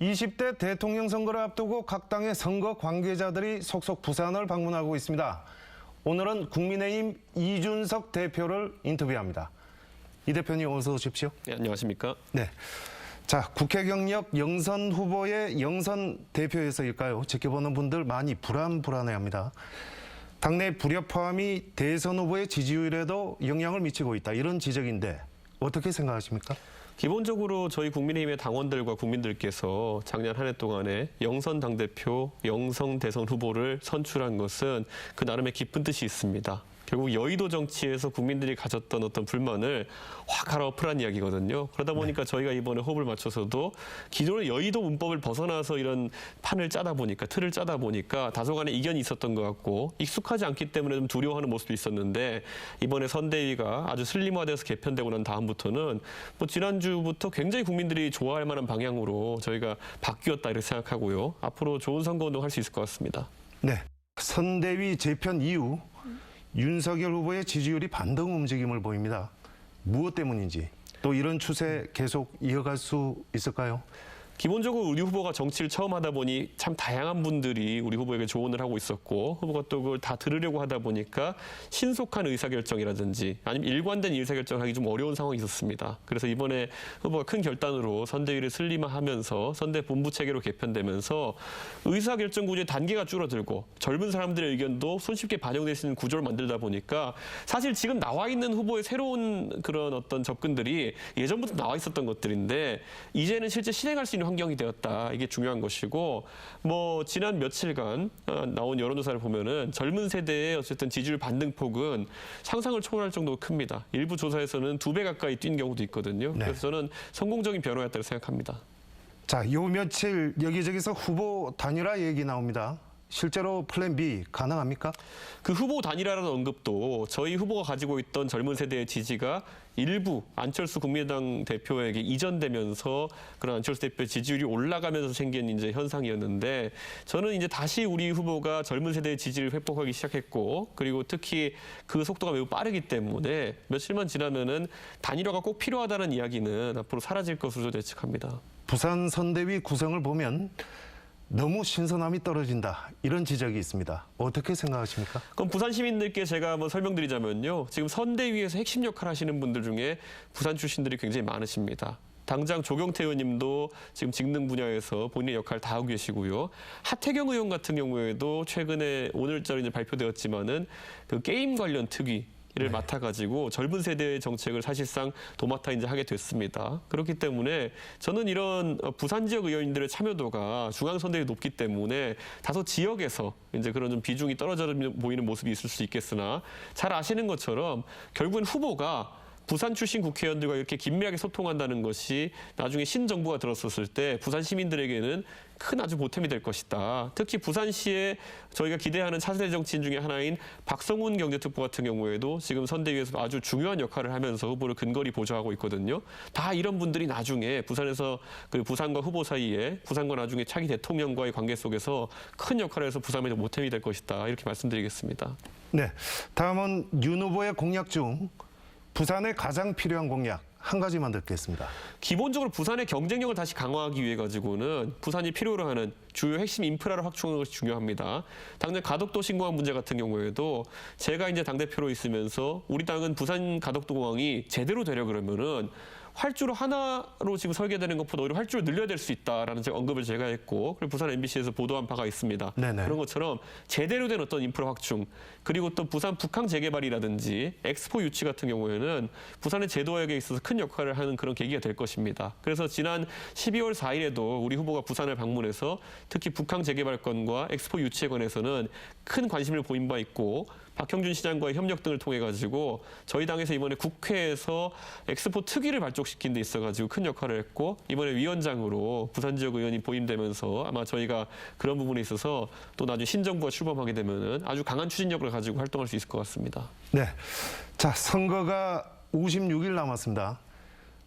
20대 대통령 선거를 앞두고 각 당의 선거 관계자들이 속속 부산을 방문하고 있습니다. 오늘은 국민의힘 이준석 대표를 인터뷰합니다. 이 대표님 어서 오십시오. 네, 안녕하십니까? 네. 자, 국회 경력 영선 후보의 영선 대표에서일까요? 지켜보는 분들 많이 불안해합니다. 당내 불협화음이 대선 후보의 지지율에도 영향을 미치고 있다. 이런 지적인데 어떻게 생각하십니까? 기본적으로 저희 국민의힘의 당원들과 국민들께서 작년 한 해 동안에 영선 당대표, 영선 대선 후보를 선출한 것은 그 나름의 깊은 뜻이 있습니다. 결국 여의도 정치에서 국민들이 가졌던 어떤 불만을 확 갈아엎으란 이야기거든요. 그러다 보니까 저희가 이번에 호흡을 맞춰서도 기존의 여의도 문법을 벗어나서 이런 판을 짜다 보니까, 틀을 짜다 보니까 다소간의 이견이 있었던 것 같고 익숙하지 않기 때문에 좀 두려워하는 모습도 있었는데 이번에 선대위가 아주 슬림화돼서 개편되고 난 다음부터는 뭐 지난주부터 굉장히 국민들이 좋아할 만한 방향으로 저희가 바뀌었다 이렇게 생각하고요. 앞으로 좋은 선거운동 할 수 있을 것 같습니다. 네. 선대위 재편 이후 윤석열 후보의 지지율이 반등 움직임을 보입니다. 무엇 때문인지 또 이런 추세 계속 이어갈 수 있을까요? 기본적으로 우리 후보가 정치를 처음 하다 보니 참 다양한 분들이 우리 후보에게 조언을 하고 있었고 후보가 또 그걸 다 들으려고 하다 보니까 신속한 의사결정이라든지 아니면 일관된 의사결정을 하기 좀 어려운 상황이 있었습니다. 그래서 이번에 후보가 큰 결단으로 선대위를 슬림화하면서 선대 본부 체계로 개편되면서 의사결정 구조의 단계가 줄어들고 젊은 사람들의 의견도 손쉽게 반영될 수 있는 구조를 만들다 보니까 사실 지금 나와 있는 후보의 새로운 그런 어떤 접근들이 예전부터 나와 있었던 것들인데 이제는 실제 실행할 수 있는 환경이 되었다. 이게 중요한 것이고 뭐 지난 며칠간 나온 여론조사를 보면은 젊은 세대의 어쨌든 지지율 반등폭은 상상을 초월할 정도로 큽니다. 일부 조사에서는 2배 가까이 뛴 경우도 있거든요. 네. 그래서 저는 성공적인 변화였다고 생각합니다. 자, 요 며칠 여기저기서 후보 단일화 얘기 나옵니다. 실제로 플랜 B 가능합니까? 그 후보 단일화라는 언급도 저희 후보가 가지고 있던 젊은 세대의 지지가 일부 안철수 국민의당 대표에게 이전되면서 그런 안철수 대표의 지지율이 올라가면서 생긴 이제 현상이었는데 저는 이제 다시 우리 후보가 젊은 세대의 지지를 회복하기 시작했고 그리고 특히 그 속도가 매우 빠르기 때문에 며칠만 지나면은 단일화가 꼭 필요하다는 이야기는 앞으로 사라질 것으로 예측합니다. 부산 선대위 구성을 보면 너무 신선함이 떨어진다. 이런 지적이 있습니다. 어떻게 생각하십니까? 그럼 부산 시민들께 제가 한번 설명드리자면요. 지금 선대위에서 핵심 역할을 하시는 분들 중에 부산 출신들이 굉장히 많으십니다. 당장 조경태 의원님도 지금 직능 분야에서 본인의 역할을 다 하고 계시고요. 하태경 의원 같은 경우에도 최근에 오늘자로 이제 발표되었지만은 그 게임 관련 특위 를 맡아가지고 젊은 세대의 정책을 사실상 도맡아 이제 하게 됐습니다. 그렇기 때문에 저는 이런 부산 지역 의원님들의 참여도가 중앙선대위 높기 때문에 다소 지역에서 이제 그런 좀 비중이 떨어져 보이는 모습이 있을 수 있겠으나 잘 아시는 것처럼 결국엔 후보가 부산 출신 국회의원들과 이렇게 긴밀하게 소통한다는 것이 나중에 신정부가 들어섰을 때 부산 시민들에게는 큰 아주 보탬이 될 것이다. 특히 부산시에 저희가 기대하는 차세대 정치인 중에 하나인 박성훈 경제특보 같은 경우에도 지금 선대위에서 아주 중요한 역할을 하면서 후보를 근거리 보좌하고 있거든요. 다 이런 분들이 나중에 부산에서 그 부산과 후보 사이에 부산과 나중에 차기 대통령과의 관계 속에서 큰 역할을 해서 부산에 보탬이 될 것이다. 이렇게 말씀드리겠습니다. 네, 다음은 윤 후보의 공약 중 부산에 가장 필요한 공약 한 가지만 듣겠습니다. 기본적으로 부산의 경쟁력을 다시 강화하기 위해 가지고는 부산이 필요로 하는 주요 핵심 인프라를 확충하는 것이 중요합니다. 당장 가덕도 신공항 문제 같은 경우에도 제가 이제 당대표로 있으면서 우리 당은 부산 가덕도 공항이 제대로 되려 그러면은 활주로 하나로 지금 설계되는 것보다 오히려 활주를 늘려야 될 수 있다라는 언급을 제가 했고 그리고 부산 MBC에서 보도한 바가 있습니다. 네네. 그런 것처럼 제대로 된 어떤 인프라 확충 그리고 또 부산 북항 재개발이라든지 엑스포 유치 같은 경우에는 부산의 제도화에 있어서 큰 역할을 하는 그런 계기가 될 것입니다. 그래서 지난 12월 4일에도 우리 후보가 부산을 방문해서 특히 북항 재개발권과 엑스포 유치에 관해서는 큰 관심을 보인 바 있고 박형준 시장과의 협력 등을 통해 가지고 저희 당에서 이번에 국회에서 엑스포 특위를 발족시킨 데 있어가지고 큰 역할을 했고 이번에 위원장으로 부산 지역 의원이 보임되면서 아마 저희가 그런 부분에 있어서 또 나중에 신정부가 출범하게 되면은 아주 강한 추진력을 가지고 활동할 수 있을 것 같습니다. 네, 자 선거가 56일 남았습니다.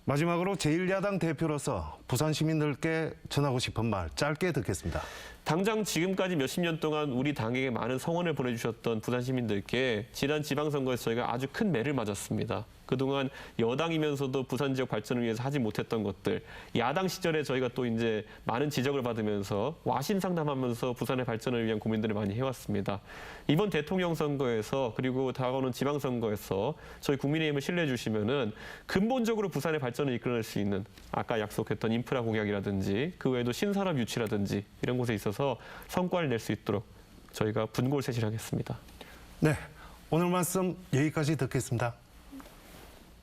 마지막으로 제1야당 대표로서 부산 시민들께 전하고 싶은 말 짧게 듣겠습니다. 당장 지금까지 몇십 년 동안 우리 당에게 많은 성원을 보내주셨던 부산 시민들께 지난 지방선거에서 저희가 아주 큰 매를 맞았습니다. 그동안 여당이면서도 부산 지역 발전을 위해서 하지 못했던 것들, 야당 시절에 저희가 또 이제 많은 지적을 받으면서 와신 상담하면서 부산의 발전을 위한 고민들을 많이 해왔습니다. 이번 대통령 선거에서 그리고 다가오는 지방선거에서 저희 국민의힘을 신뢰해 주시면은 근본적으로 부산의 발전을 이끌어낼 수 있는 아까 약속했던 인프라 공약이라든지 그 외에도 신산업 유치라든지 이런 곳에 있어서 성과를 낼 수 있도록 저희가 분골쇄신하겠습니다. 네, 오늘 말씀 여기까지 듣겠습니다.